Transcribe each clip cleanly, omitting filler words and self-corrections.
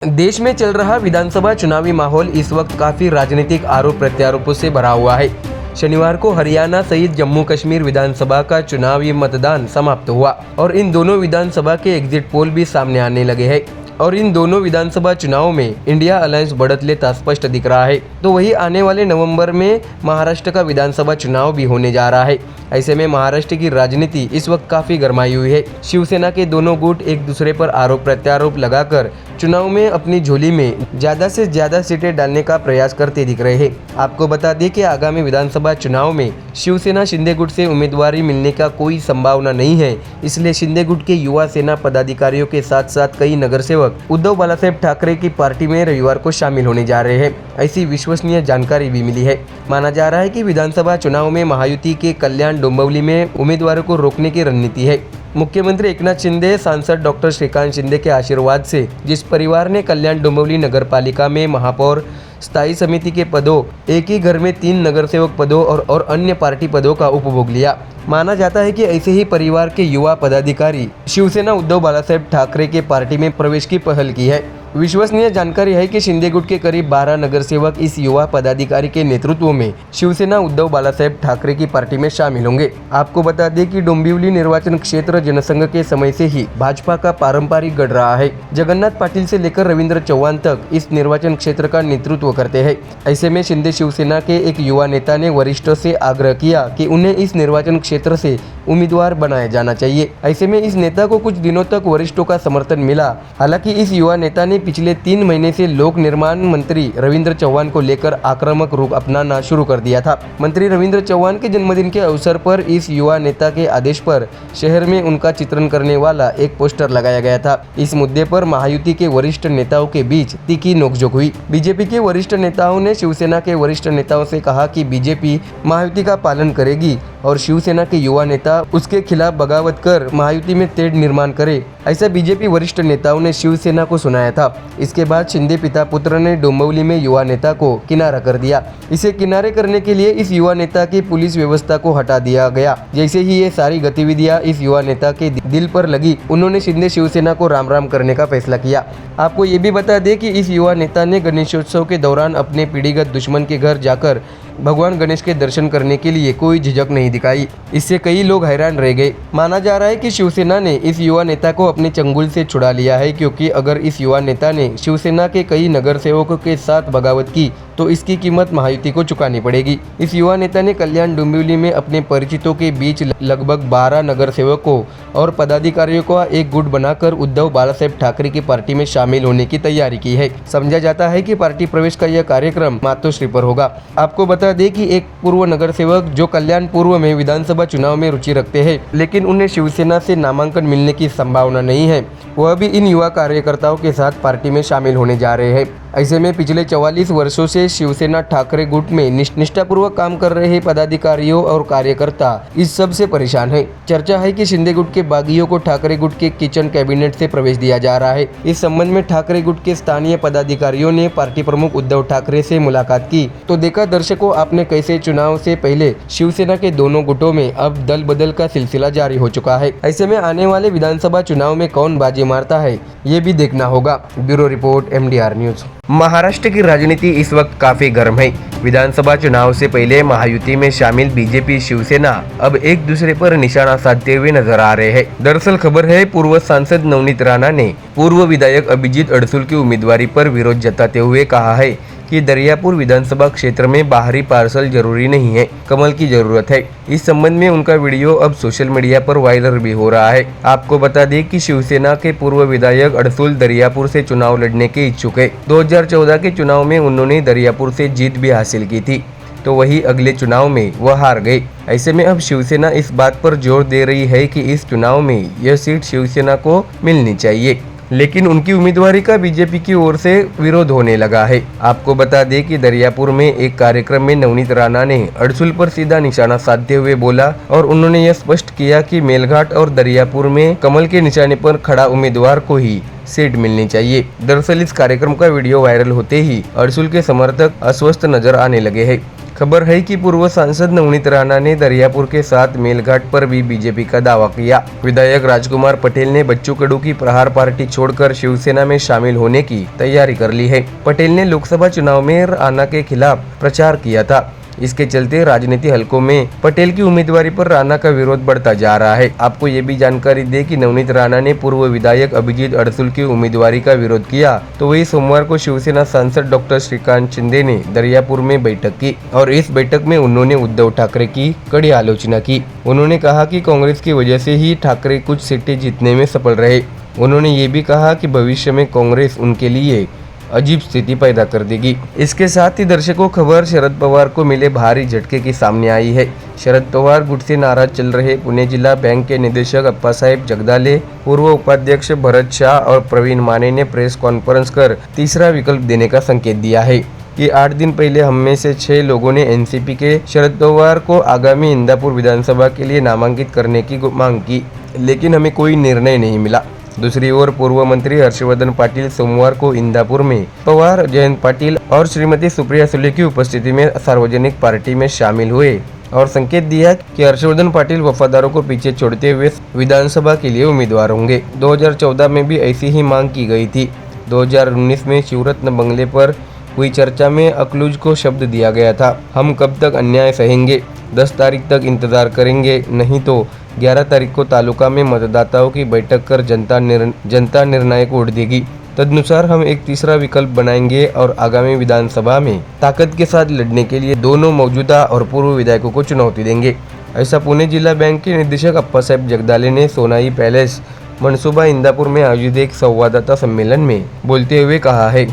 देश में चल रहा विधानसभा चुनावी माहौल इस वक्त काफी राजनीतिक आरोप प्रत्यारोपों से भरा हुआ है। शनिवार को हरियाणा सहित जम्मू कश्मीर विधानसभा का चुनावी मतदान समाप्त हुआ और इन दोनों विधानसभा के एग्जिट पोल भी सामने आने लगे हैं और इन दोनों विधानसभा चुनाव में इंडिया अलायंस बढ़त लेता स्पष्ट दिख रहा है। तो वही आने वाले नवंबर में महाराष्ट्र का विधानसभा चुनाव भी होने जा रहा है। ऐसे में महाराष्ट्र की राजनीति इस वक्त काफी गर्माई हुई है। शिवसेना के दोनों गुट एक दूसरे पर आरोप प्रत्यारोप लगाकर चुनाव में अपनी झोली में ज्यादा से ज्यादा सीटें डालने का प्रयास करते दिख रहे हैं। आपको बता दें कि आगामी विधानसभा चुनाव में शिवसेना शिंदे गुट से उम्मीदवारी मिलने का कोई संभावना नहीं है। इसलिए शिंदे गुट के युवा सेना पदाधिकारियों के साथ साथ कई नगर सेवक उद्धव बालासाहेब ठाकरे की पार्टी में रविवार को शामिल होने जा रहे हैं। ऐसी विश्वसनीय जानकारी भी मिली है। माना जा रहा है कि विधानसभा चुनाव में महायुति के कल्याण डोंबिवली में उम्मीदवारों को रोकने की रणनीति है। मुख्यमंत्री एकनाथ शिंदे, सांसद डॉक्टर श्रीकांत शिंदे के आशीर्वाद से जिस परिवार ने कल्याण डोंबिवली नगर पालिका में महापौर, स्थायी समिति के पदों, एक ही घर में 3 नगर सेवक पदों और अन्य पार्टी पदों का उपभोग लिया, माना जाता है कि ऐसे ही परिवार के युवा पदाधिकारी शिवसेना उद्धव बालासाहेब ठाकरे के पार्टी में प्रवेश की पहल की है। विश्वसनीय जानकारी है कि शिंदे गुट के करीब 12 नगर सेवक इस युवा पदाधिकारी के नेतृत्व में शिवसेना उद्धव बालासाहेब ठाकरे की पार्टी में शामिल होंगे। आपको बता दें कि डोंबिवली निर्वाचन क्षेत्र जनसंघ के समय से ही भाजपा का पारंपरिक गढ़ रहा है। जगन्नाथ पाटिल से लेकर रविंद्र चौहान तक इस निर्वाचन क्षेत्र का नेतृत्व करते हैं। ऐसे में शिंदे शिवसेना के एक युवा नेता ने वरिष्ठों से आग्रह किया कि उन्हें इस निर्वाचन क्षेत्र से उम्मीदवार बनाया जाना चाहिए। ऐसे में इस नेता को कुछ दिनों तक वरिष्ठों का समर्थन मिला। हालांकि इस युवा नेता ने पिछले 3 महीने से लोक निर्माण मंत्री रविंद्र चौहान को लेकर आक्रामक रूप अपनाना शुरू कर दिया था। मंत्री रविंद्र चौहान के जन्मदिन के अवसर पर इस युवा नेता के आदेश पर शहर में उनका चित्रण करने वाला एक पोस्टर लगाया गया था। इस मुद्दे पर महायुति के वरिष्ठ नेताओं के बीच तीखी नोकझोंक हुई। बीजेपी के वरिष्ठ नेताओं ने शिवसेना के वरिष्ठ नेताओं से कहा कि बीजेपी महायुति का पालन करेगी और शिवसेना के युवा नेता उसके खिलाफ बगावत कर महायुति में तेढ़ निर्माण करे। ऐसा बीजेपी वरिष्ठ नेताओं ने शिवसेना को सुनाया था। इसके बाद शिंदे पिता पुत्र ने डोंबिवली में युवा नेता को किनारा कर दिया। इसे किनारे करने के लिए इस युवा नेता की पुलिस व्यवस्था को हटा दिया गया। जैसे ही ये सारी गतिविधियां इस युवा नेता के दिल पर लगी, उन्होंने शिंदे शिवसेना को राम राम करने का फैसला किया। आपको ये भी बता दें कि इस युवा नेता ने गणेशोत्सव के दौरान अपने पीढ़ीगत दुश्मन के घर जाकर भगवान गणेश के दर्शन करने के लिए कोई झिझक नहीं दिखाई। इससे कई लोग हैरान रह गए। माना जा रहा है कि शिवसेना ने इस युवा नेता को अपने चंगुल से छुड़ा लिया है, क्योंकि अगर इस युवा नेता ने शिवसेना के कई नगर सेवकों के साथ बगावत की तो इसकी कीमत महायुति को चुकानी पड़ेगी। इस युवा नेता ने कल्याण डोंबिवली में अपने परिचितों के बीच लगभग 12 नगर सेवकों और पदाधिकारियों को एक गुट बनाकर उद्धव बालासाहेब ठाकरे की पार्टी में शामिल होने की तैयारी की है। समझा जाता है कि पार्टी प्रवेश का यह कार्यक्रम मातोश्री पर होगा। आपको बता दें कि एक पूर्व नगर सेवक जो कल्याण पूर्व में विधानसभा चुनाव में रुचि रखते हैं, लेकिन उन्हें शिवसेना से नामांकन मिलने की संभावना नहीं है, वह भी इन युवा कार्यकर्ताओं के साथ पार्टी में शामिल होने जा रहे हैं। ऐसे में पिछले 44 वर्षों से शिवसेना ठाकरे गुट में निष्ठापूर्वक काम कर रहे पदाधिकारियों और कार्यकर्ता इस सब से परेशान हैं। चर्चा है कि शिंदे गुट के बागियों को ठाकरे गुट के किचन कैबिनेट से प्रवेश दिया जा रहा है। इस संबंध में ठाकरे गुट के स्थानीय पदाधिकारियों ने पार्टी प्रमुख उद्धव ठाकरे से मुलाकात की। तो देखा दर्शकों आपने कैसे चुनाव से पहले शिवसेना के दोनों गुटों में अब दल बदल का सिलसिला जारी हो चुका है। ऐसे में आने वाले विधानसभा चुनाव में कौन बाजी मारता है, ये भी देखना होगा। Bureau report MDR news. Maharashtra की राजनीति इस वक्त काफी गर्म है। विधानसभा चुनाव से पहले महायुति में शामिल बीजेपी शिवसेना अब एक दूसरे पर निशाना साधते हुए नजर आ रहे हैं। दरअसल खबर है, पूर्व सांसद नवनीत राणा ने पूर्व विधायक अभिजीत अड़सुल की उम्मीदवारी पर विरोध जताते हुए कहा है कि दरियापुर विधानसभा क्षेत्र में बाहरी पार्सल जरूरी नहीं है, कमल की जरूरत है। इस संबंध में उनका वीडियो अब सोशल मीडिया पर वायरल भी हो रहा है। आपको बता दें कि शिवसेना के पूर्व विधायक अड़सुल दरियापुर से चुनाव लड़ने के इच्छुक है। 2014 के चुनाव में उन्होंने दरियापुर से जीत भी हासिल की थी, तो वही अगले चुनाव में वह हार गए। ऐसे में अब शिवसेना इस बात पर जोर दे रही है कि इस चुनाव में यह सीट शिवसेना को मिलनी चाहिए, लेकिन उनकी उम्मीदवारी का बीजेपी की ओर से विरोध होने लगा है। आपको बता दें कि दरियापुर में एक कार्यक्रम में नवनीत राणा ने अड़सुल पर सीधा निशाना साधते हुए बोला और उन्होंने यह स्पष्ट किया कि मेलघाट और दरियापुर में कमल के निशाने पर खड़ा उम्मीदवार को ही सीट मिलनी चाहिए। दरअसल इस कार्यक्रम का वीडियो वायरल होते ही अड़सुल के समर्थक अस्वस्थ नजर आने लगे हैं। खबर है कि पूर्व सांसद नवनीत राणा ने दरियापुर के साथ मेलघाट पर भी बीजेपी का दावा किया। विधायक राजकुमार पटेल ने बच्चू कडू की प्रहार पार्टी छोड़कर शिवसेना में शामिल होने की तैयारी कर ली है। पटेल ने लोकसभा चुनाव में राणा के खिलाफ प्रचार किया था। इसके चलते राजनीति हलकों में पटेल की उम्मीदवारी पर राणा का विरोध बढ़ता जा रहा है। आपको ये भी जानकारी दे कि नवनीत राणा ने पूर्व विधायक अभिजीत अड़सुल की उम्मीदवारी का विरोध किया, तो वही सोमवार को शिवसेना सांसद डॉक्टर श्रीकांत शिंदे ने दरियापुर में बैठक की और इस बैठक में उन्होंने उद्धव ठाकरे की कड़ी आलोचना की। उन्होंने कहा कि कांग्रेस की वजह से ही ठाकरे कुछ सीटें जीतने में सफल रहे। उन्होंने ये भी कहा कि भविष्य में कांग्रेस उनके लिए अजीब स्थिति पैदा कर देगी। इसके साथ ही दर्शकों, खबर शरद पवार को मिले भारी झटके की सामने आई है। शरद पवार गुट से नाराज चल रहे पुणे जिला बैंक के निदेशक अप्पासाहेब जगदाले, पूर्व उपाध्यक्ष भरत शाह और प्रवीण माने ने प्रेस कॉन्फ्रेंस कर तीसरा विकल्प देने का संकेत दिया है कि 8 दिन पहले हम में से 6 लोगों ने एनसीपी के शरद पवार को आगामी इंदापुर विधानसभा के लिए नामांकित करने की मांग की, लेकिन हमें कोई निर्णय नहीं मिला। दूसरी ओर पूर्व मंत्री हर्षवर्धन पाटिल सोमवार को इंदापुर में पवार, जयंत पाटिल और श्रीमती सुप्रिया सुले की उपस्थिति में सार्वजनिक पार्टी में शामिल हुए और संकेत दिया कि हर्षवर्धन पाटिल वफादारों को पीछे छोड़ते हुए विधानसभा के लिए उम्मीदवार होंगे। 2014 में भी ऐसी ही मांग की गई थी। 2019 में शिवरत्न बंगले पर हुई चर्चा में अकलूज को शब्द दिया गया था, हम कब तक अन्याय सहेंगे, 10 तारीख तक इंतजार करेंगे, नहीं तो 11 तारीख को तालुका में मतदाताओं की बैठक कर जनता निर्णय को वोट देगी। तदनुसार हम एक तीसरा विकल्प बनाएंगे और आगामी विधानसभा में ताकत के साथ लड़ने के लिए दोनों मौजूदा और पूर्व विधायकों को चुनौती देंगे। ऐसा पुणे जिला बैंक के निदेशक अप्पासाहेब जगदाले ने सोनाई पैलेस मनसूबा इंदापुर में आयोजित एक संवाददाता सम्मेलन में बोलते हुए कहा है।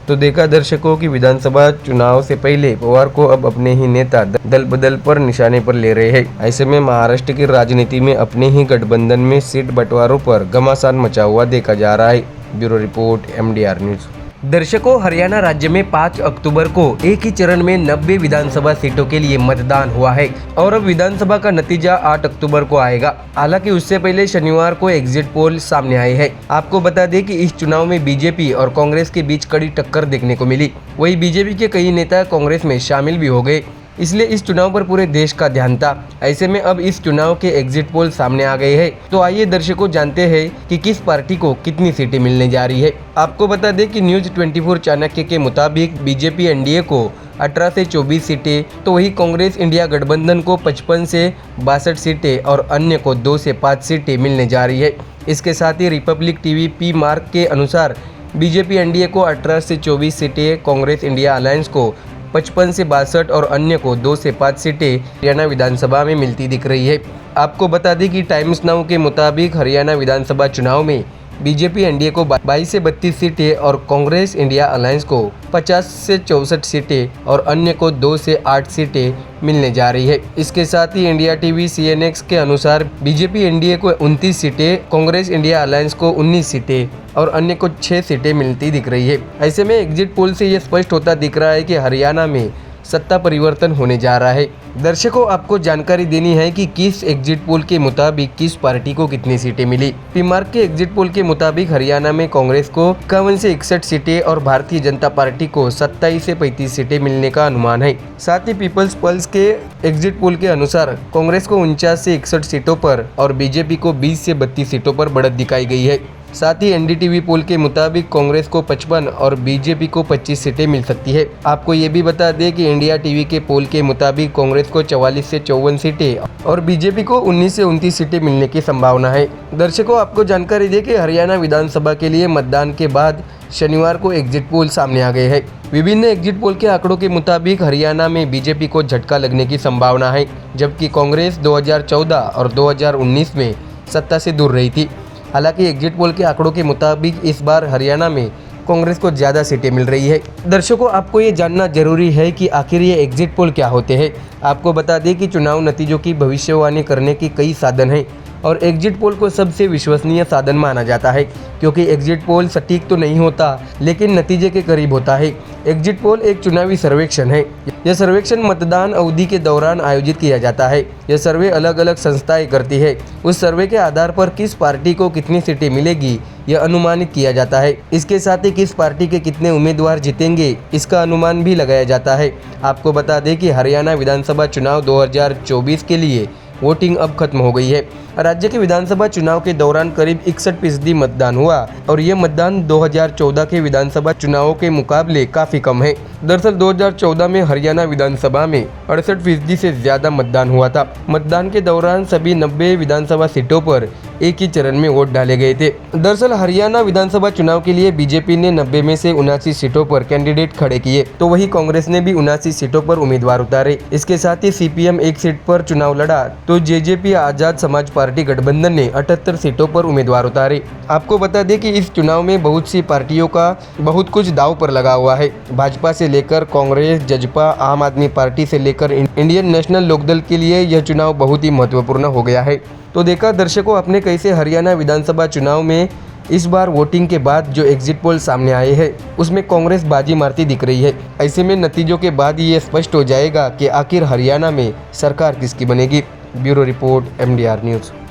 तो देखा दर्शकों की विधानसभा चुनाव से पहले पवार को अब अपने ही नेता दल बदल पर निशाने पर ले रहे हैं। ऐसे में महाराष्ट्र की राजनीति में अपने ही गठबंधन में सीट बंटवारों पर घमासान मचा हुआ देखा जा रहा है। Bureau report MDR news. दर्शकों, हरियाणा राज्य में 5 अक्टूबर को एक ही चरण में 90 विधानसभा सीटों के लिए मतदान हुआ है और अब विधानसभा का नतीजा 8 अक्टूबर को आएगा। हालांकि उससे पहले शनिवार को एग्जिट पोल सामने आए हैं। आपको बता दें कि इस चुनाव में बीजेपी और कांग्रेस के बीच कड़ी टक्कर देखने को मिली। वही बीजेपी के कई नेता कांग्रेस में शामिल भी हो गए, इसलिए इस चुनाव पर पूरे देश का ध्यान था। ऐसे में अब इस चुनाव के एग्जिट पोल सामने आ गए हैं। तो आइए दर्शकों जानते हैं कि किस पार्टी को कितनी सीटें मिलने जा रही है। आपको बता दें कि न्यूज 24 चाणक्य के मुताबिक बीजेपी एनडीए को 18 से 24 सीटें, तो वही कांग्रेस इंडिया गठबंधन को 55 से 62 सीटें और अन्य को 2 से 5 सीटें मिलने जा रही है। इसके साथ ही रिपब्लिक टीवी पी मार्क के अनुसार बीजेपी एनडीए को 18 से 24 सीटें, कांग्रेस इंडिया अलायंस को 55 से 62 और अन्य को 2 से 5 सीटें हरियाणा विधानसभा में मिलती दिख रही है। आपको बता दें कि टाइम्स नाउ के मुताबिक हरियाणा विधानसभा चुनाव में बीजेपी एनडीए को 22 से 32 सीटें और कांग्रेस इंडिया अलायंस को 50 से 64 सीटें और अन्य को 2 से 8 सीटें मिलने जा रही है। इसके साथ ही इंडिया टीवी CNX के अनुसार बीजेपी एनडीए को 29 सीटें, कांग्रेस इंडिया अलायंस को 19 सीटें और अन्य को 6 सीटें मिलती दिख रही है। ऐसे में एग्जिट पोल से ये स्पष्ट होता दिख रहा है कि हरियाणा में सत्ता परिवर्तन होने जा रहा है। दर्शकों, आपको जानकारी देनी है कि किस एग्जिट पोल के मुताबिक किस पार्टी को कितनी सीटें मिली। पीमार्क के एग्जिट पोल के मुताबिक हरियाणा में कांग्रेस को 51 से 61 सीटें और भारतीय जनता पार्टी को 27 से 35 सीटें मिलने का अनुमान है। साथ ही पीपल्स पल्स के एग्जिट पोल के अनुसार कांग्रेस को 49 से 61 सीटों पर और बीजेपी को 20 से 32 सीटों पर बढ़त दिखाई गई है। साथ ही एनडीटीवी पोल के मुताबिक कांग्रेस को 55 और बीजेपी को 25 सीटें मिल सकती है। आपको ये भी बता दें कि इंडिया टीवी के पोल के मुताबिक कांग्रेस को 44 से 54 सीटें और बीजेपी को 19 से 29 सीटें मिलने की संभावना है। दर्शकों, आपको जानकारी दें कि हरियाणा विधानसभा के लिए मतदान के बाद शनिवार को एग्जिट पोल सामने आ गए हैं। विभिन्न एग्जिट पोल के आंकड़ों के मुताबिक हरियाणा में बीजेपी को झटका लगने की संभावना है, जबकि कांग्रेस 2014 और 2019 में सत्ता से दूर रही थी। हालांकि एग्जिट पोल के आंकड़ों के मुताबिक इस बार हरियाणा में कांग्रेस को ज़्यादा सीटें मिल रही है। दर्शकों, आपको ये जानना जरूरी है कि आखिर ये एग्जिट पोल क्या होते हैं। आपको बता दें कि चुनाव नतीजों की भविष्यवाणी करने के कई साधन हैं। और एग्जिट पोल को सबसे विश्वसनीय साधन माना जाता है, क्योंकि एग्जिट पोल सटीक तो नहीं होता लेकिन नतीजे के करीब होता है। एग्जिट पोल एक चुनावी सर्वेक्षण है। यह सर्वेक्षण मतदान अवधि के दौरान आयोजित किया जाता है। यह सर्वे अलग अलग संस्थाएं करती है। उस सर्वे के आधार पर किस पार्टी को कितनी सीटें मिलेगी यह अनुमानित किया जाता है। इसके साथ ही किस पार्टी के कितने उम्मीदवार जीतेंगे इसका अनुमान भी लगाया जाता है। आपको बता दें कि हरियाणा विधानसभा चुनाव 2024 के लिए वोटिंग अब खत्म हो गई है। राज्य के विधानसभा चुनाव के दौरान करीब 61% मतदान हुआ और ये मतदान 2014 के विधानसभा चुनावों के मुकाबले काफी कम है। दरअसल 2014 में हरियाणा विधानसभा में 68% से ज्यादा मतदान हुआ था। मतदान के दौरान सभी 90 विधानसभा सीटों पर एक ही चरण में वोट डाले गए थे। दरअसल हरियाणा विधानसभा चुनाव के लिए बीजेपी ने 90 में से 79 सीटों पर कैंडिडेट खड़े किए, तो वही कांग्रेस ने भी 79 सीटों पर उम्मीदवार उतारे। इसके साथ ही सीपीएम एक सीट पर चुनाव लड़ा, तो जेजेपी आजाद समाज पार्टी गठबंधन ने 78 सीटों पर उम्मीदवार उतारे। आपको बता दें कि इस चुनाव में बहुत सी पार्टियों का बहुत कुछ दांव पर लगा हुआ है। भाजपा से लेकर कांग्रेस, जजपा, आम आदमी पार्टी से लेकर इंडियन नेशनल लोकदल के लिए यह चुनाव बहुत ही महत्वपूर्ण हो गया है। तो देखा दर्शकों आपने कैसे हरियाणा विधानसभा चुनाव में इस बार वोटिंग के बाद जो एग्जिट पोल सामने आए हैं उसमें कांग्रेस बाजी मारती दिख रही है। ऐसे में नतीजों के बाद ये स्पष्ट हो जाएगा कि आखिर हरियाणा में सरकार किसकी बनेगी। Bureau report MDR news.